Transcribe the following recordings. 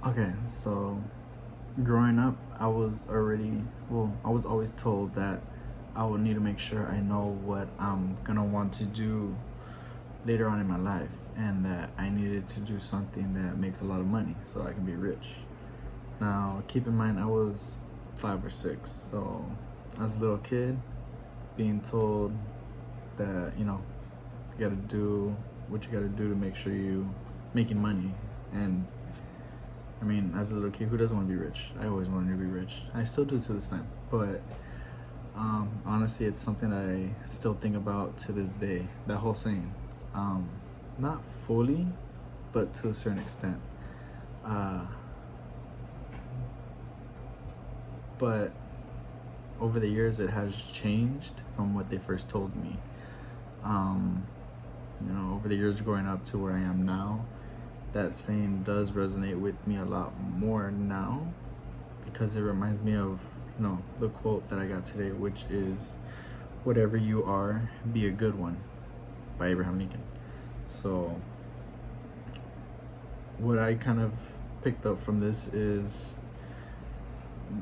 Okay, so growing up, I was always told that I would need to make sure I know what I'm gonna want to do later on in my life, and that I needed to do something that makes a lot of money so I can be rich. Now, keep in mind, I was 5 or 6, so as a little kid, being told that, you gotta do what you gotta do to make sure you making money. And I mean, as a little kid, who doesn't want to be rich? I always wanted to be rich. I still do to this time. But honestly, it's something I still think about to this day. That whole saying, not fully, but to a certain extent. But over the years, it has changed from what they first told me. Over the years growing up to where I am now, that saying does resonate with me a lot more now, because it reminds me of the quote that I got today, which is "Whatever you are, be a good one," by Abraham Lincoln. So what I kind of picked up from this is,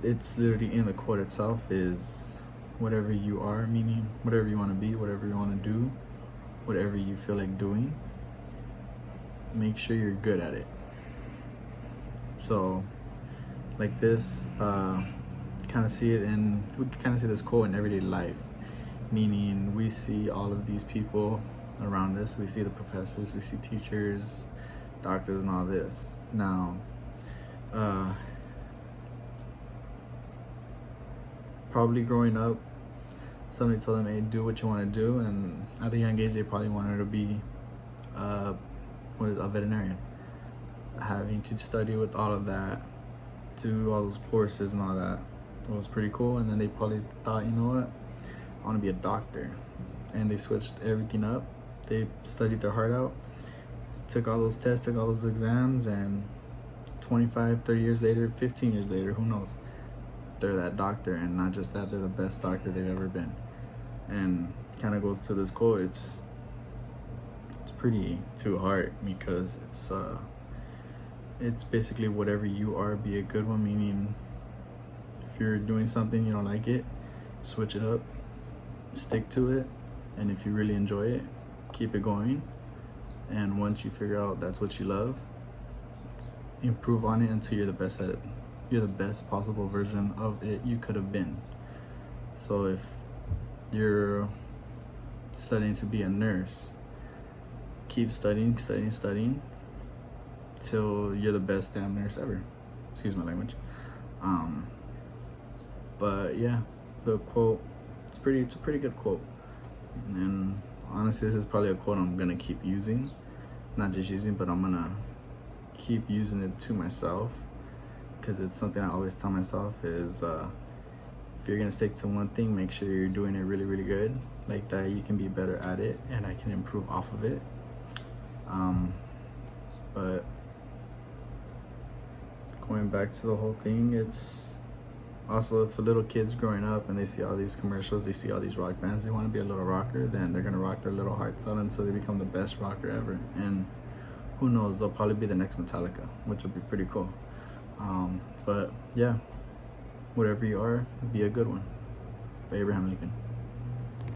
it's literally in the quote itself, is whatever you are, meaning whatever you want to be, whatever you want to do, whatever you feel like doing, make sure you're good at it. So like this, kind of see it in, we kind of see this quote in everyday life, meaning we see all of these people around us. We see the professors, we see teachers, doctors, and all this. Now, probably growing up, somebody told them, hey, do what you want to do, and at a young age they probably wanted to be a veterinarian, having to study with all of that, do all those courses and all that. It was pretty cool. And then they probably thought, you know what, I want to be a doctor, and they switched everything up. They studied their heart out, took all those tests, took all those exams, and 25, 30 years later, 15 years later, who knows, they're that doctor. And not just that, they're the best doctor they've ever been. And kind of goes to this quote, it's pretty to heart, because it's basically whatever you are, be a good one, meaning if you're doing something you don't like it, switch it up, stick to it, and if you really enjoy it, keep it going. And once you figure out that's what you love, improve on it until you're the best at it. You're the best possible version of it you could have been. So if you're studying to be a nurse, keep studying till you're the best damn nurse ever. Excuse my language. But yeah, the quote, it's a pretty good quote. And honestly, this is probably a quote I'm gonna keep using. Not just using, but I'm gonna keep using it to myself, because it's something I always tell myself is, if you're gonna stick to one thing, make sure you're doing it really, really good. Like that, you can be better at it, and I can improve off of it. But going back to the whole thing, it's also for little kids growing up and they see all these commercials, they see all these rock bands, they want to be a little rocker, then they're gonna rock their little hearts out until they become the best rocker ever. And who knows, they'll probably be the next Metallica, which would be pretty cool. But yeah, whatever you are, be a good one, by Abraham Lincoln.